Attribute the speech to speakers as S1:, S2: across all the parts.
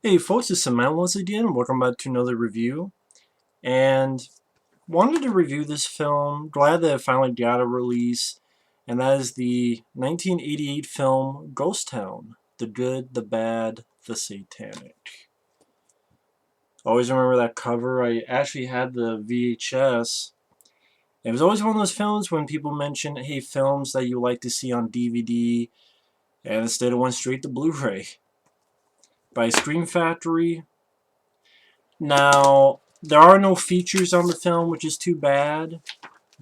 S1: Hey folks, it's Samantha once again. Welcome back to another review. And wanted to review this film. Glad that it finally got a release. And that is the 1988 film Ghost Town. The Good, the Bad, the Satanic. Always remember that cover. I actually had the VHS. It was always one of those films when people mention, hey, films that you like to see on DVD. And instead it went straight to Blu-ray. By Scream Factory. Now, there are no features on the film, which is too bad,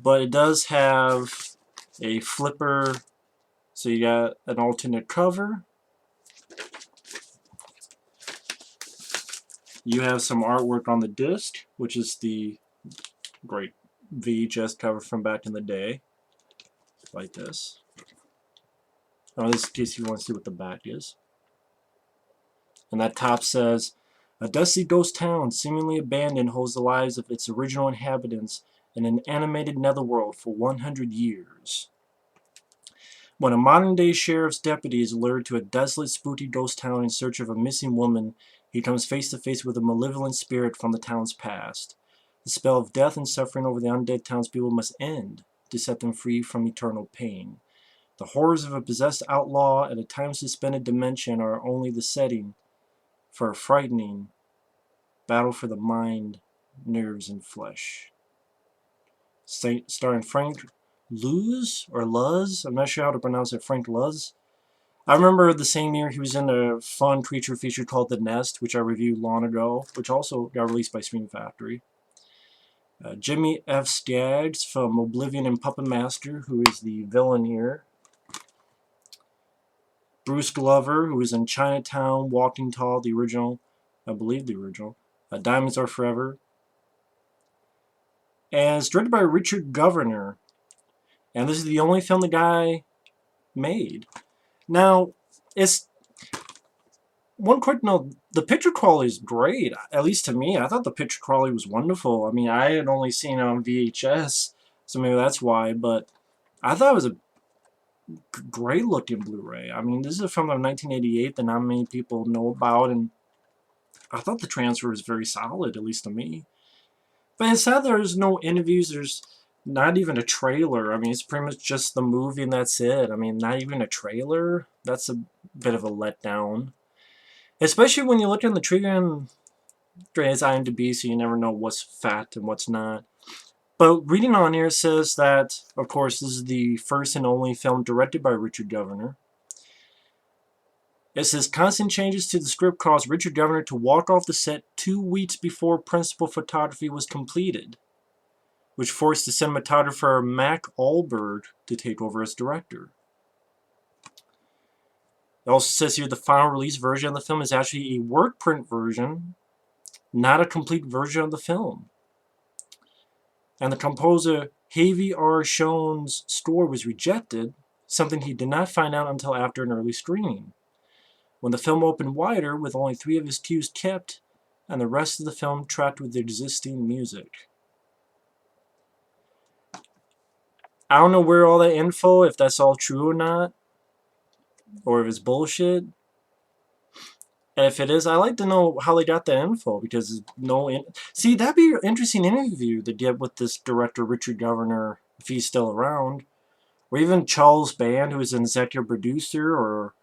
S1: but it does have a flipper, so you got an alternate cover. You have some artwork on the disc, which is the great VHS cover from back in the day, like this. Oh, this in case you want to see what the back is. And that top says, a dusty ghost town, seemingly abandoned, holds the lives of its original inhabitants in an animated netherworld for 100 years. When a modern-day sheriff's deputy is lured to a desolate, spooky ghost town in search of a missing woman, he comes face to face with a malevolent spirit from the town's past. The spell of death and suffering over the undead townspeople must end to set them free from eternal pain. The horrors of a possessed outlaw and a time-suspended dimension are only the setting for a frightening battle for the mind, nerves, and flesh. Starring Frank Luz, I'm not sure how to pronounce it, Frank Luz. I remember the same year he was in a fun creature feature called The Nest, which I reviewed long ago, which also got released by Scream Factory. Jimmie F. Skaggs from Oblivion and Puppet Master, who is the villain here. Bruce Glover, who is in Chinatown, Walking Tall, the original, I believe the original. Diamonds Are Forever. And it's directed by Richard Governor. And this is the only film the guy made. Now, it's one quick note, the picture quality is great, at least to me. I thought the picture quality was wonderful. I mean, I had only seen it on VHS, so maybe that's why, but I thought it was a great looking Blu-ray. I mean, this is a film of 1988 that not many people know about, and I thought the transfer was very solid, at least to me. But it's sad there's no interviews, there's not even a trailer. I mean, it's pretty much just the movie and that's it. I mean, not even a trailer. That's a bit of a letdown. Especially when you look in the trivia and it's IMDb, so you never know what's fact and what's not. But reading on here says that, of course, this is the first and only film directed by Richard Governor. It says constant changes to the script caused Richard Governor to walk off the set 2 weeks before principal photography was completed, which forced the cinematographer Mac Ahlberg to take over as director. It also says here the final release version of the film is actually a work print version, not a complete version of the film. And the composer Harvey R. Schoen's score was rejected, something he did not find out until after an early screening, when the film opened wider with only 3 of his cues kept and the rest of the film tracked with the existing music. I don't know where all that info, if that's all true or not, or if it's bullshit. And if it is, I'd like to know how they got that info, because see, that'd be an interesting interview to get with this director, Richard Governor, if he's still around. Or even Charles Band, who is an executive producer, or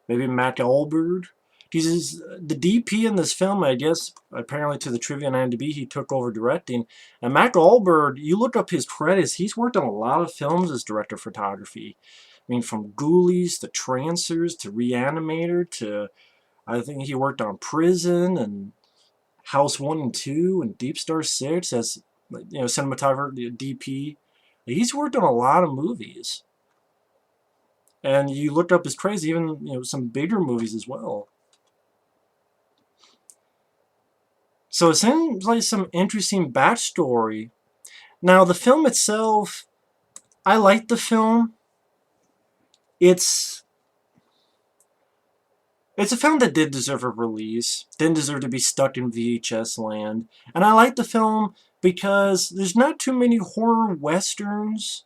S1: maybe Mac Ahlberg. He's the DP in this film, I guess, apparently to the trivia on IMDb, he took over directing. And Mac Ahlberg, you look up his credits, he's worked on a lot of films as director of photography. I mean, from Ghoulies to Trancers to Reanimator to, I think he worked on Prison and House 1 and 2 and Deep Star 6 as, cinematographer, DP. He's worked on a lot of movies. And you look up his credits, even some bigger movies as well. So it seems like some interesting backstory. Now the film itself, I like the film. It's a film that did deserve a release, didn't deserve to be stuck in VHS land. And I like the film because there's not too many horror westerns,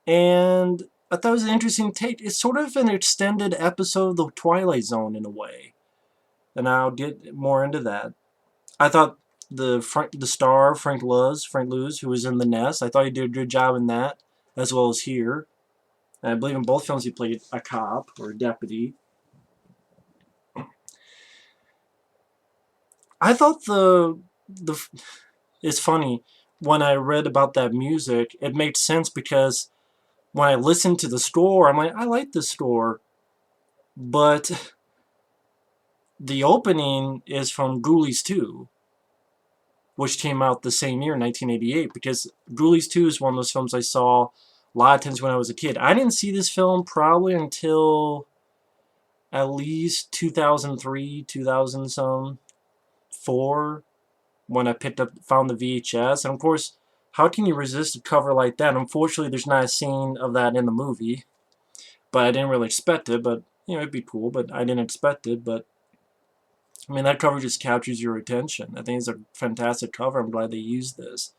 S1: and I thought it was an interesting take. It's sort of an extended episode of The Twilight Zone in a way. and I'll get more into that. I thought the star Frank Luz, who was in The Nest, I thought he did a good job in that, as well as here. And I believe in both films he played a cop or a deputy. I thought the it's funny when I read about that music, it made sense because when I listened to the score, I'm like, I like this score, but the opening is from Ghoulies 2, which came out the same year, 1988, because Ghoulies 2 is one of those films I saw a lot of times when I was a kid. I didn't see this film probably until at least 2003, 2000 some, 4, when I found the VHS. And of course, how can you resist a cover like that? Unfortunately, there's not a scene of that in the movie, but I didn't really expect it. But it'd be cool, but I didn't expect it. But I mean, that cover just captures your attention. I think it's a fantastic cover. I'm glad they used this.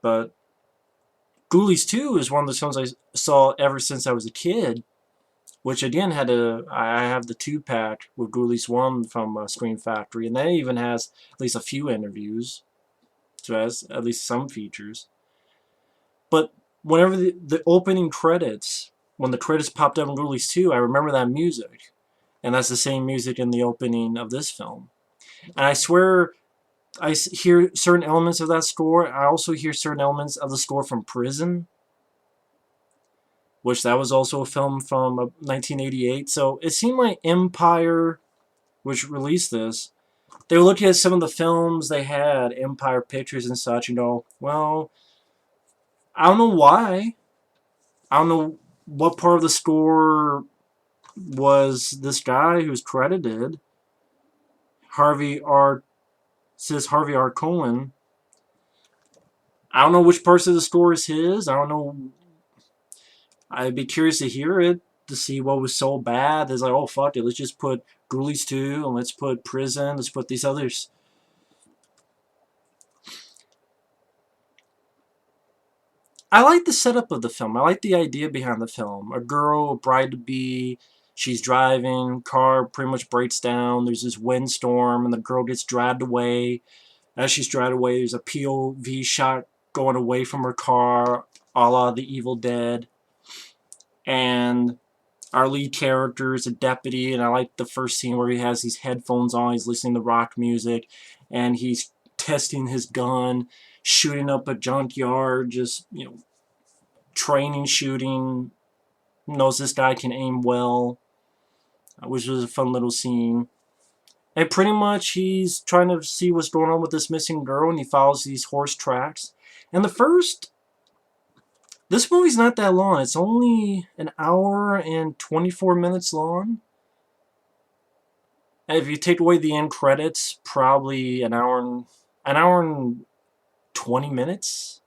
S1: But Ghoulies 2 is one of the films I saw ever since I was a kid, which again I have the 2-pack with Ghoulies 1 from Scream Factory, and that even has at least a few interviews, so it has at least some features. But whenever the opening credits, when the credits popped up in Ghoulies 2, I remember that music, and that's the same music in the opening of this film. And I swear I hear certain elements of that score. I also hear certain elements of the score from Prison, which that was also a film from 1988. So it seemed like Empire, which released this, they were looking at some of the films they had, Empire Pictures and such, well, I don't know why. I don't know what part of the score was this guy who's credited, Harvey R. Cohen. I don't know which parts of the score is his. I don't know. I'd be curious to hear it, to see what was so bad. It's like, oh, fuck it, let's just put Ghoulies 2, and let's put Prison, let's put these others. I like the setup of the film. I like the idea behind the film. A girl, a bride-to-be, she's driving, car pretty much breaks down, there's this windstorm, and the girl gets dragged away. As she's dragged away, there's a POV shot going away from her car, a la The Evil Dead. And our lead character is a deputy, and I like the first scene where he has these headphones on, he's listening to rock music, and he's testing his gun, shooting up a junkyard, just, training shooting, knows this guy can aim well, which was a fun little scene. And pretty much he's trying to see what's going on with this missing girl, and he follows these horse tracks. And this movie's not that long. It's only an hour and 24 minutes long. And if you take away the end credits, probably an hour and 20 minutes,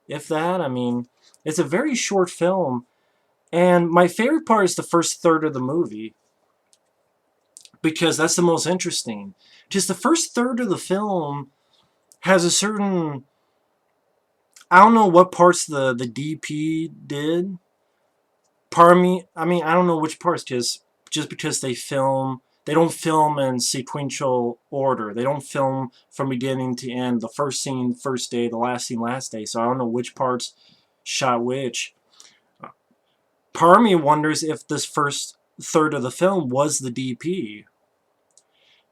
S1: if that. I mean, it's a very short film. And my favorite part is the first third of the movie, because that's the most interesting. Just the first third of the film has a certain... I don't know what parts the DP did. Part of me, I don't know which parts, just because they don't film in sequential order. They don't film from beginning to end. The first scene, first day, the last scene, last day. So I don't know which parts shot which. Part of me wonders if this first third of the film was the DP.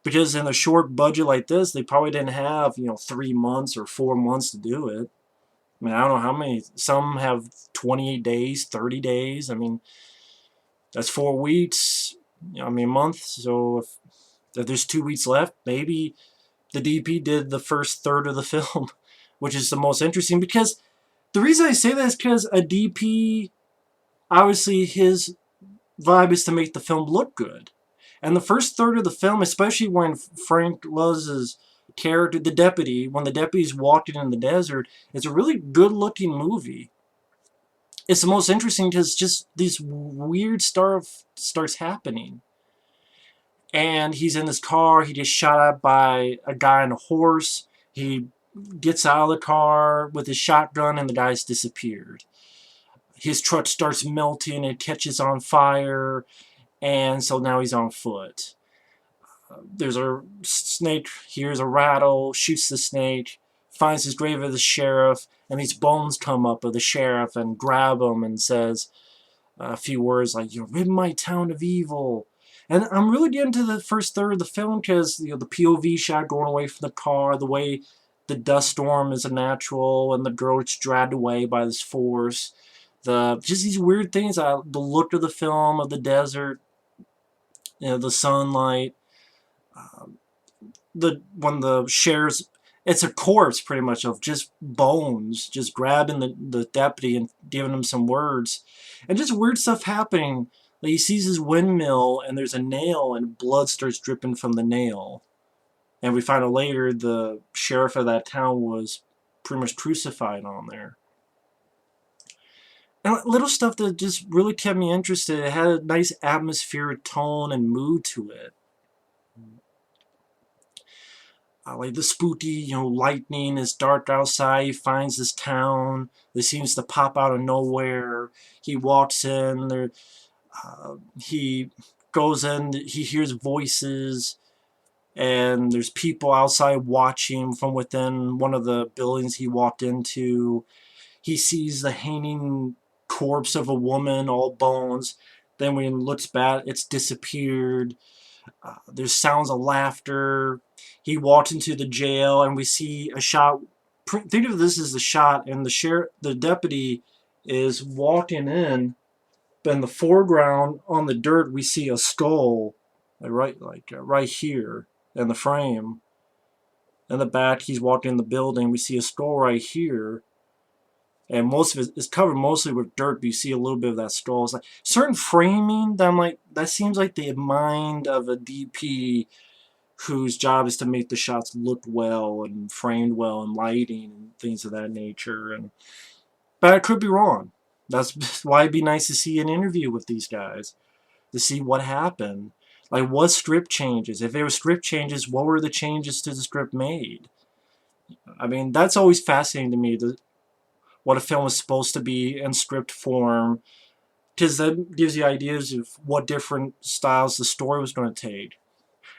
S1: Because in a short budget like this, they probably didn't have, 3 months or 4 months to do it. I mean, I don't know how many. Some have 28 days, 30 days. I mean, that's 4 weeks. A month. So if there's 2 weeks left, maybe the DP did the first third of the film, which is the most interesting. Because the reason I say that is because a DP, obviously his vibe is to make the film look good. And the first third of the film, especially when Frank Luz's character, the deputy, when the deputy's walking in the desert, it's a really good-looking movie. It's the most interesting because just this weird stuff starts happening. And he's in his car, he gets shot at by a guy on a horse, he gets out of the car with his shotgun, and the guy's disappeared. His truck starts melting, it catches on fire, and so now he's on foot. There's a snake, hears a rattle, shoots the snake, finds his grave of the sheriff, and these bones come up of the sheriff and grab him and says a few words like, "You rid my town of evil." And I'm really getting to the first third of the film because the POV shot going away from the car, the way the dust storm is a natural, and the girl gets dragged away by this force. Just these weird things. The look of the film, of the desert, the sunlight. When the sheriff's, it's a corpse pretty much of just bones, just grabbing the deputy and giving him some words, and just weird stuff happening. Like he sees his windmill and there's a nail and blood starts dripping from the nail, and we find out later the sheriff of that town was pretty much crucified on there. And little stuff that just really kept me interested. It had a nice atmospheric tone and mood to it. Like the spooky, lightning is dark outside. He finds this town that seems to pop out of nowhere. He walks in. He goes in. He hears voices, and there's people outside watching from within one of the buildings he walked into. He sees the hanging corpse of a woman, all bones. Then when he looks back, it's disappeared. There's sounds of laughter. He walks into the jail, and we see a shot. Think of this as the shot, and the deputy is walking in, but in the foreground on the dirt we see a skull, right here in the frame. In the back, he's walking in the building. We see a skull right here, and most of it is covered mostly with dirt, but you see a little bit of that skull. It's like certain framing that I'm like, that seems like the mind of a DP whose job is to make the shots look well and framed well and lighting and things of that nature. But I could be wrong. That's why it'd be nice to see an interview with these guys to see what happened. Like, what script changes? If there were script changes, what were the changes to the script made? I mean, that's always fascinating to me, what a film is supposed to be in script form, because that gives you ideas of what different styles the story was going to take.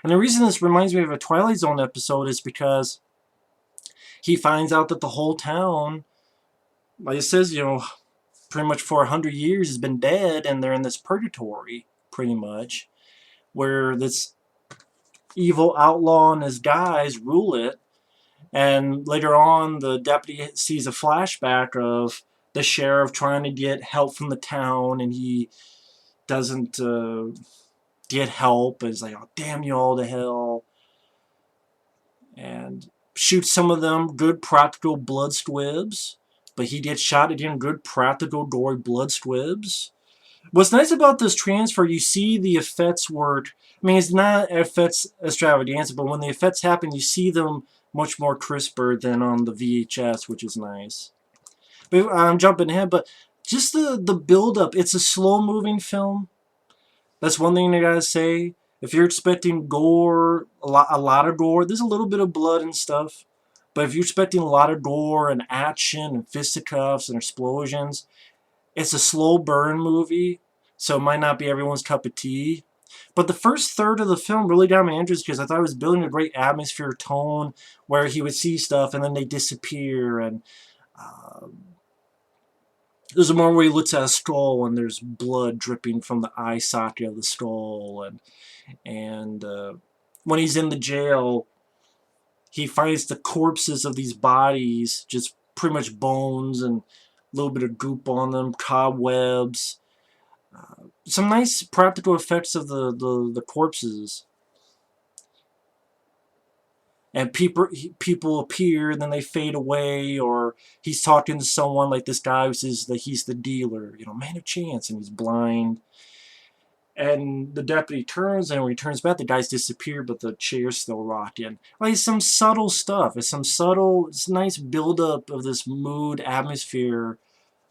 S1: And the reason this reminds me of a Twilight Zone episode is because he finds out that the whole town, like it says, pretty much for 100 years has been dead, and they're in this purgatory, pretty much, where this evil outlaw and his guys rule it. And later on, the deputy sees a flashback of the sheriff trying to get help from the town, and he doesn't get help, and it's like, "Oh, damn you all to hell," and shoots some of them, good practical blood squibs, but he gets shot again, good practical gory blood squibs. What's nice about this transfer, you see the effects work. I mean, it's not effects extravaganza, but when the effects happen, you see them much more crisper than on the VHS, which is nice. But I'm jumping ahead, but just the build-up. It's a slow-moving film. That's one thing I gotta say. If you're expecting gore, a lot of gore, there's a little bit of blood and stuff. But if you're expecting a lot of gore and action and fisticuffs and explosions, it's a slow burn movie, so it might not be everyone's cup of tea. But the first third of the film really got my interest because I thought it was building a great atmosphere tone where he would see stuff and then they disappear. And there's a moment where he looks at a skull and there's blood dripping from the eye socket of the skull. And when he's in the jail, he finds the corpses of these bodies, just pretty much bones and a little bit of goop on them, cobwebs. Some nice practical effects of the corpses. And people appear, and then they fade away, or he's talking to someone like this guy who says that he's the dealer, man of chance, and he's blind. And the deputy turns, and when he turns back, the guy's disappeared, but the chair's still rocking. Like, some subtle stuff. It's a nice build-up of this mood, atmosphere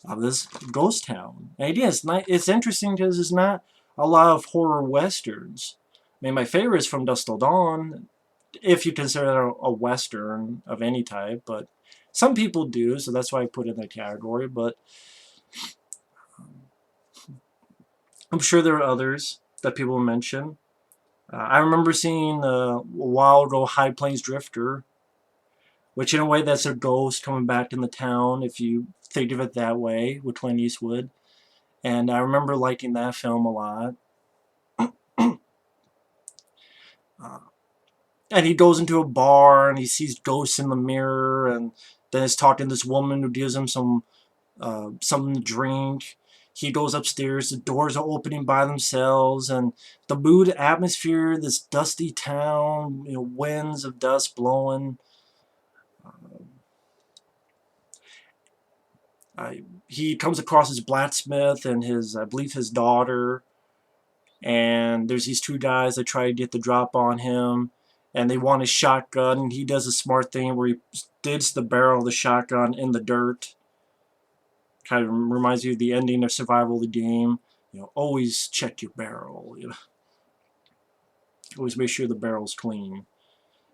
S1: of this ghost town. And again, it's interesting because there's not a lot of horror westerns. I mean, my favorite is From Dusk Till Dawn, if you consider that a western of any type, but some people do, so that's why I put it in that category. But I'm sure there are others. that people mention. I remember seeing a while ago High Plains Drifter, which in a way that's a ghost coming back in the town if you think of it that way, with Clint Eastwood. And I remember liking that film a lot. Uh, and he goes into a bar and he sees ghosts in the mirror, and then he's talking to this woman who gives him something to drink. He goes upstairs, the doors are opening by themselves, and the mood atmosphere, this dusty town, winds of dust blowing. He comes across his blacksmith and I believe his daughter, and there's these two guys that try to get the drop on him, and they want his shotgun, and he does a smart thing where he digs the barrel of the shotgun in the dirt. Kind of reminds you of the ending of Survival of the Game. Always check your barrel. Always make sure the barrel's clean.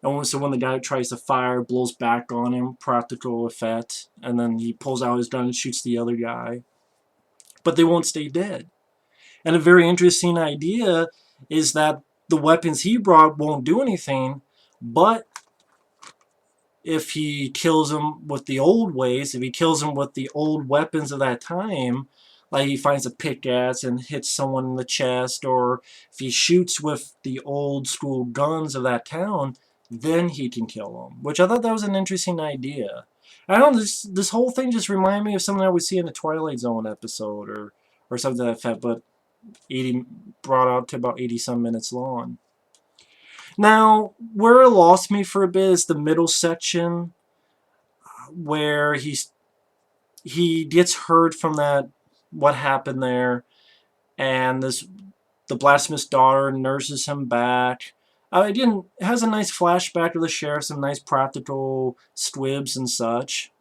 S1: And so when the guy tries to fire, blows back on him, practical effect, and then he pulls out his gun and shoots the other guy. But they won't stay dead. And a very interesting idea is that the weapons he brought won't do anything, but if he kills them with the old ways, if he kills them with the old weapons of that time, like he finds a pickaxe and hits someone in the chest, or if he shoots with the old school guns of that town, then he can kill them. Which I thought that was an interesting idea. I don't know, this whole thing just reminded me of something I would see in a Twilight Zone episode, or something like that, but brought out to about 80-some minutes long. Now, where it lost me for a bit is the middle section, where he gets hurt from what happened there, and the blacksmith's daughter nurses him back. It has a nice flashback to the sheriff, some nice practical squibs and such.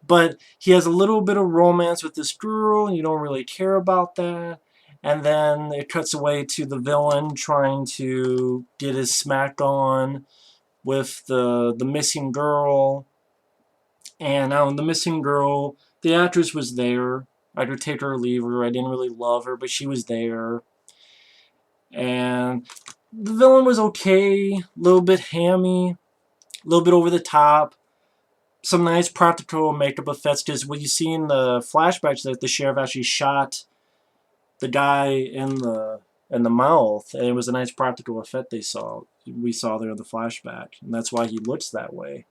S1: But he has a little bit of romance with this girl, and you don't really care about that. And then it cuts away to the villain trying to get his smack on with the missing girl. And the missing girl, the actress was there. I could take her or leave her. I didn't really love her, but she was there. And the villain was okay, a little bit hammy, a little bit over the top. Some nice practical makeup effects, because what you see in the flashbacks that the sheriff actually shot the guy in the mouth, and it was a nice practical effect we saw there in the flashback, and that's why he looks that way.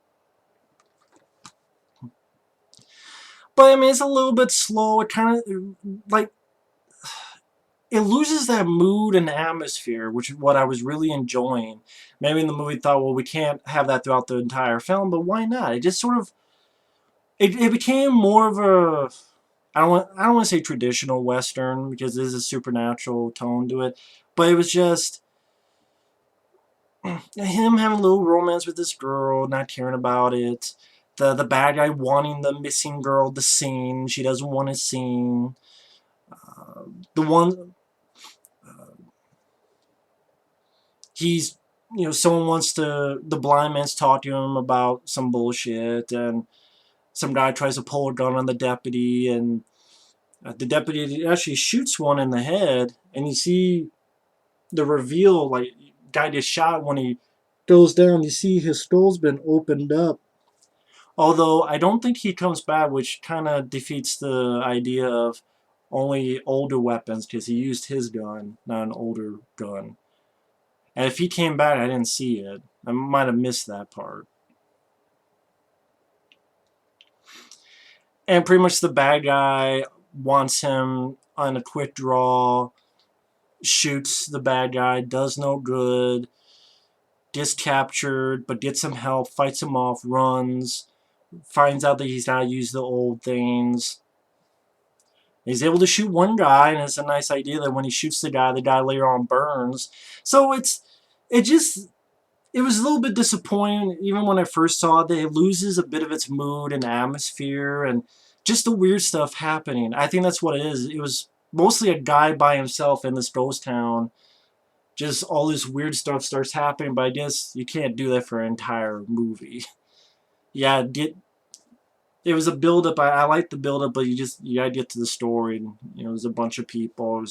S1: But I mean, it's a little bit slow. It kind of it loses that mood and atmosphere, which is what I was really enjoying. Maybe in the movie thought, well, we can't have that throughout the entire film, but why not? It just sort of it became more of a I don't want to say traditional Western, because there's a supernatural tone to it, but it was just him having a little romance with this girl, not caring about it. The bad guy wanting the missing girl to sing. She doesn't want to sing. The one he's someone wants the blind man's talking to him about some bullshit, and some guy tries to pull a gun on the deputy, and the deputy actually shoots one in the head, and you see the reveal, like, guy gets shot. When he goes down, you see his skull's been opened up. Although I don't think he comes back, which kind of defeats the idea of only older weapons, because he used his gun, not an older gun. And if he came back, I didn't see it. I might have missed that part. And pretty much the bad guy wants him on a quick draw, shoots the bad guy, does no good, gets captured, but gets some help, fights him off, runs, finds out that he's got to use the old things. He's able to shoot one guy, and it's a nice idea that when he shoots the guy later on burns. So it was a little bit disappointing, even when I first saw it, that it loses a bit of its mood and atmosphere and just the weird stuff happening. I think that's what it is. It was mostly a guy by himself in this ghost town. Just all this weird stuff starts happening, but I guess you can't do that for an entire movie. Yeah, it was a build-up. I like the build-up, but you gotta get to the story. And, there's a bunch of people.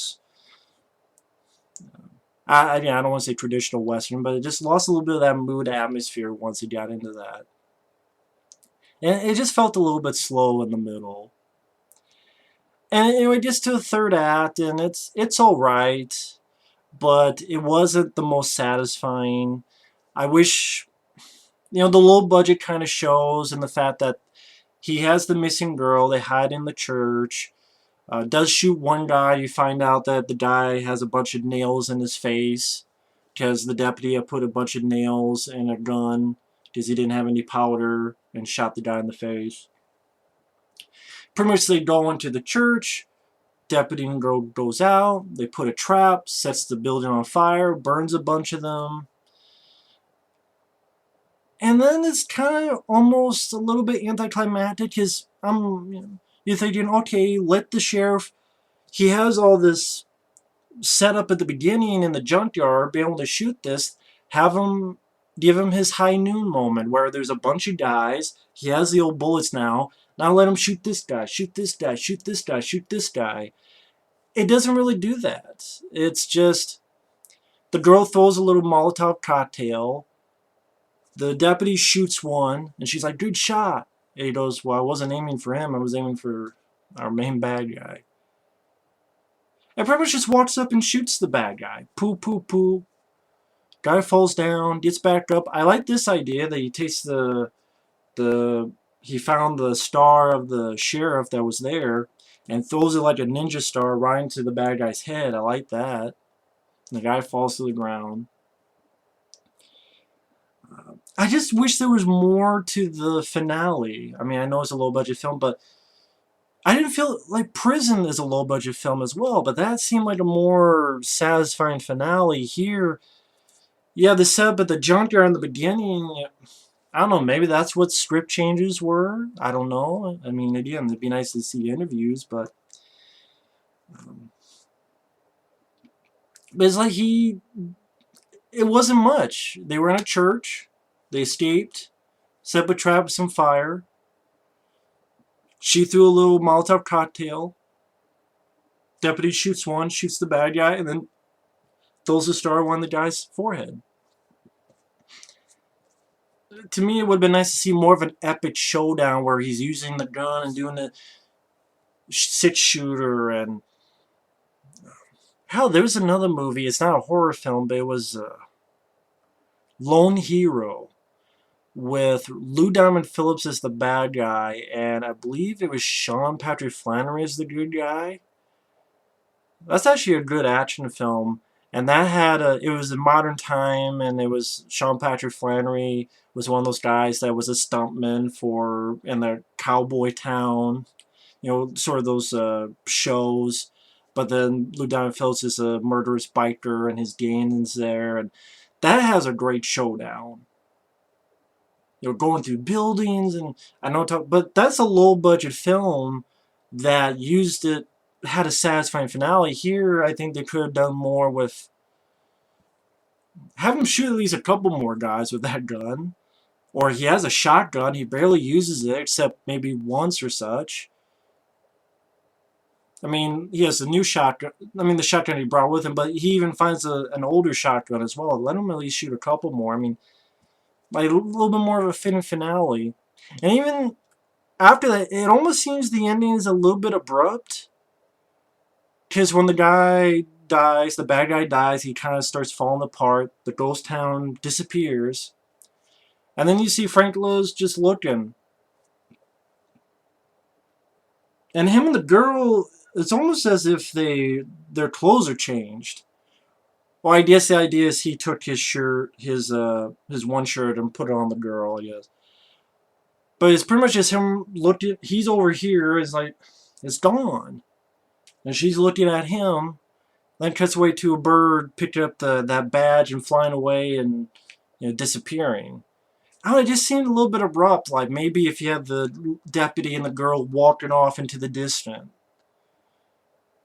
S1: I don't want to say traditional Western, but it just lost a little bit of that mood atmosphere once he got into that. And it just felt a little bit slow in the middle. And anyway, just to the third act, and it's all right, but it wasn't the most satisfying. I wish, the low budget kind of shows, and the fact that he has the missing girl. They hide in the church. Does shoot one guy. You find out that the guy has a bunch of nails in his face because the deputy had put a bunch of nails in a gun because he didn't have any powder and shot the guy in the face. Pretty much they go into the church. Deputy and girl goes out. They put a trap, sets the building on fire, burns a bunch of them. And then it's kind of almost a little bit anticlimactic because you're thinking, okay, let the sheriff, he has all this set up at the beginning in the junkyard, be able to shoot this, have him, give him his high noon moment where there's a bunch of guys, he has the old bullets now let him shoot this guy, shoot this guy, shoot this guy, shoot this guy. It doesn't really do that. It's just, the girl throws a little Molotov cocktail, the deputy shoots one, and she's like, good shot. And he goes, well, I wasn't aiming for him, I was aiming for our main bad guy. And pretty much just walks up and shoots the bad guy. Poo, poo, poo. Guy falls down, gets back up. I like this idea that he takes he found the star of the sheriff that was there and throws it like a ninja star right into the bad guy's head. I like that. The guy falls to the ground. I just wish there was more to the finale. I mean, I know it's a low-budget film, but I didn't feel like Prison is a low-budget film as well, but that seemed like a more satisfying finale. Here, yeah, the setup at the junkyard in the beginning, I don't know, maybe that's what script changes were. I don't know. I mean, again, it'd be nice to see interviews, but it's like it wasn't much. They were in a church. They escaped, set up a trap with some fire. She threw a little Molotov cocktail. Deputy shoots one, shoots the bad guy, and then throws a star on the guy's forehead. To me, it would have been nice to see more of an epic showdown where he's using the gun and doing the six-shooter. And hell, there was another movie. It's not a horror film, but it was Lone Hero with Lou Diamond Phillips as the bad guy, and I believe it was Sean Patrick Flannery as the good guy. That's actually a good action film, and that had it was in modern time, and it was Sean Patrick Flannery was one of those guys that was a stuntman in the cowboy town, sort of those shows. But then Lou Diamond Phillips is a murderous biker, and his gang is there, and that has a great showdown. Going through buildings, and I know, but that's a low-budget film that had a satisfying finale. Here, I think they could have done more with, have him shoot at least a couple more guys with that gun. Or he has a shotgun, he barely uses it, except maybe once or such. I mean, he has a new shotgun, the shotgun he brought with him, but he even finds an older shotgun as well. Let him at least shoot a couple more. I mean, like a little bit more of a fitting finale. And even after that, it almost seems the ending is a little bit abrupt. Because when the guy dies, the bad guy dies, he kind of starts falling apart. The ghost town disappears. And then you see Frank Lowe's just looking. And him and the girl, it's almost as if their clothes are changed. Well, I guess the idea is he took his shirt, his one shirt, and put it on the girl, I guess. But it's pretty much just him looking. He's over here. It's like, it's gone. And she's looking at him. Then cuts away to a bird picking up that badge and flying away and disappearing. I don't know, it just seemed a little bit abrupt. Like maybe if you had the deputy and the girl walking off into the distance.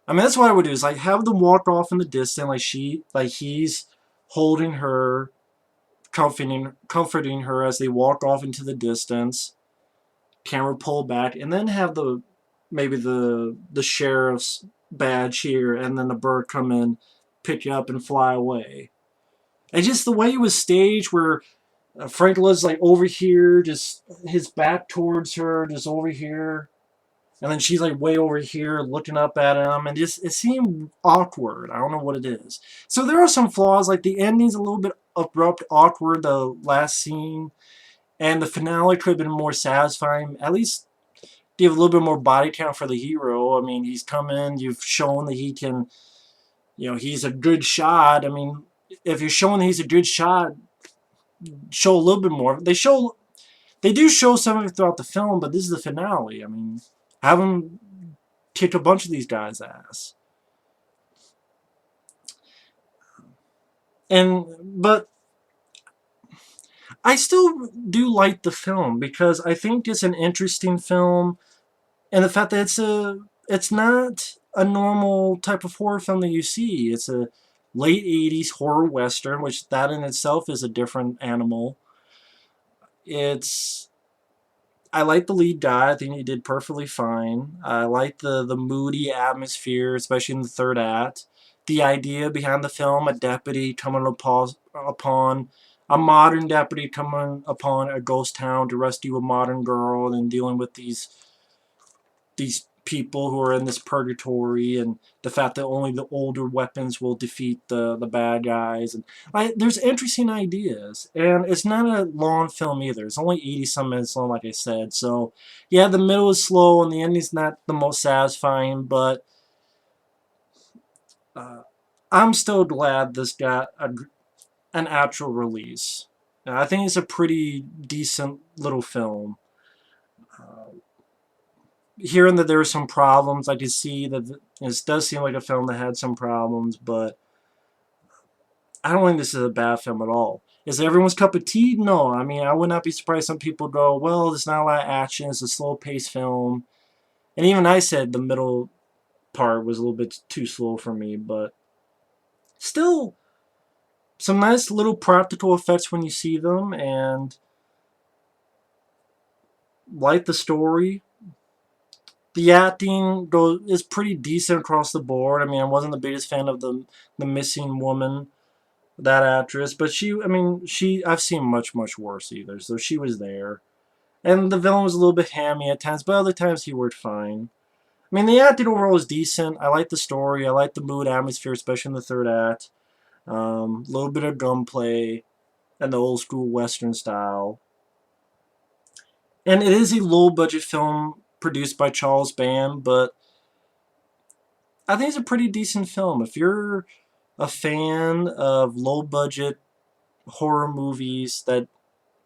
S1: I mean, that's what I would do, is like have them walk off in the distance, like he's holding her, comforting her as they walk off into the distance. Camera pull back, and then have maybe the sheriff's badge here, and then the bird come in pick you up and fly away. And just the way it was staged, where Frank was like over here, just his back towards her, just over here, and then she's like way over here looking up at him, and just it seemed awkward. I don't know what it is. So there are some flaws, like the ending's a little bit abrupt, awkward, the last scene, and the finale could have been more satisfying. At least give a little bit more body count for the hero. I mean, he's come in, you've shown that he can, he's a good shot. I mean, if you're showing that he's a good shot, show a little bit more. They do show some of it throughout the film, but this is the finale. I mean, have him kick a bunch of these guys' ass. But I still do like the film because I think it's an interesting film, and the fact that it's not a normal type of horror film that you see. It's a late 80s horror western, which that in itself is a different animal. I like the lead guy. I think he did perfectly fine. I like the moody atmosphere, especially in the third act. The idea behind the film, a deputy coming upon a modern deputy coming upon a ghost town to rescue a modern girl, and dealing with these people who are in this purgatory, and the fact that only the older weapons will defeat the bad guys. And there's interesting ideas, and it's not a long film either. It's only 80-some minutes long, like I said. So yeah, the middle is slow and the ending's not the most satisfying, but I'm still glad this got an actual release. I think it's a pretty decent little film. Hearing that there were some problems, I could see that this does seem like a film that had some problems, but I don't think this is a bad film at all. Is it everyone's cup of tea? No. I mean, I would not be surprised some people go, well, there's not a lot of action, it's a slow-paced film. And even I said the middle part was a little bit too slow for me, but still, some nice little practical effects when you see them, and like the story. The acting is pretty decent across the board. I mean, I wasn't the biggest fan of the missing woman, that actress, but I've seen much worse either, so she was there. And the villain was a little bit hammy at times, but other times he worked fine. I mean, the acting overall was decent. I like the story. I like the mood atmosphere, especially in the third act. A little bit of gunplay and the old school Western style. And it is a low budget film produced by Charles Band, but I think it's a pretty decent film. If you're a fan of low budget horror movies, that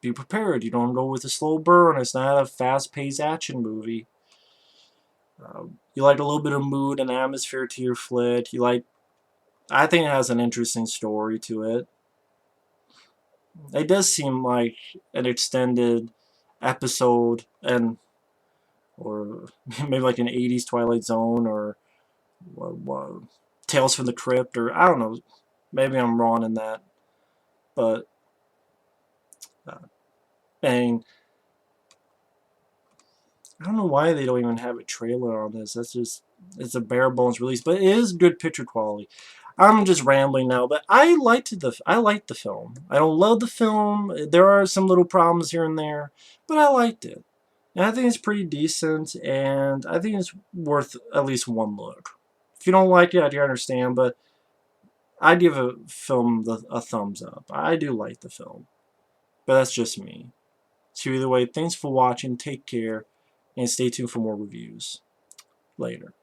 S1: be prepared. You don't go with a slow burn. It's not a fast paced action movie. You like a little bit of mood and atmosphere to your flick. I think it has an interesting story to it. It does seem like an extended episode, or maybe like an 80s Twilight Zone, or Tales from the Crypt, or I don't know. Maybe I'm wrong in that. But, and I don't know why they don't even have a trailer on this. It's a bare bones release, but it is good picture quality. I'm just rambling now, but I liked the film. I don't love the film. There are some little problems here and there, but I liked it. And I think it's pretty decent, and I think it's worth at least one look. If you don't like it, I do understand, but I give a film a thumbs up. I do like the film, but that's just me. So either way, thanks for watching, take care, and stay tuned for more reviews. Later.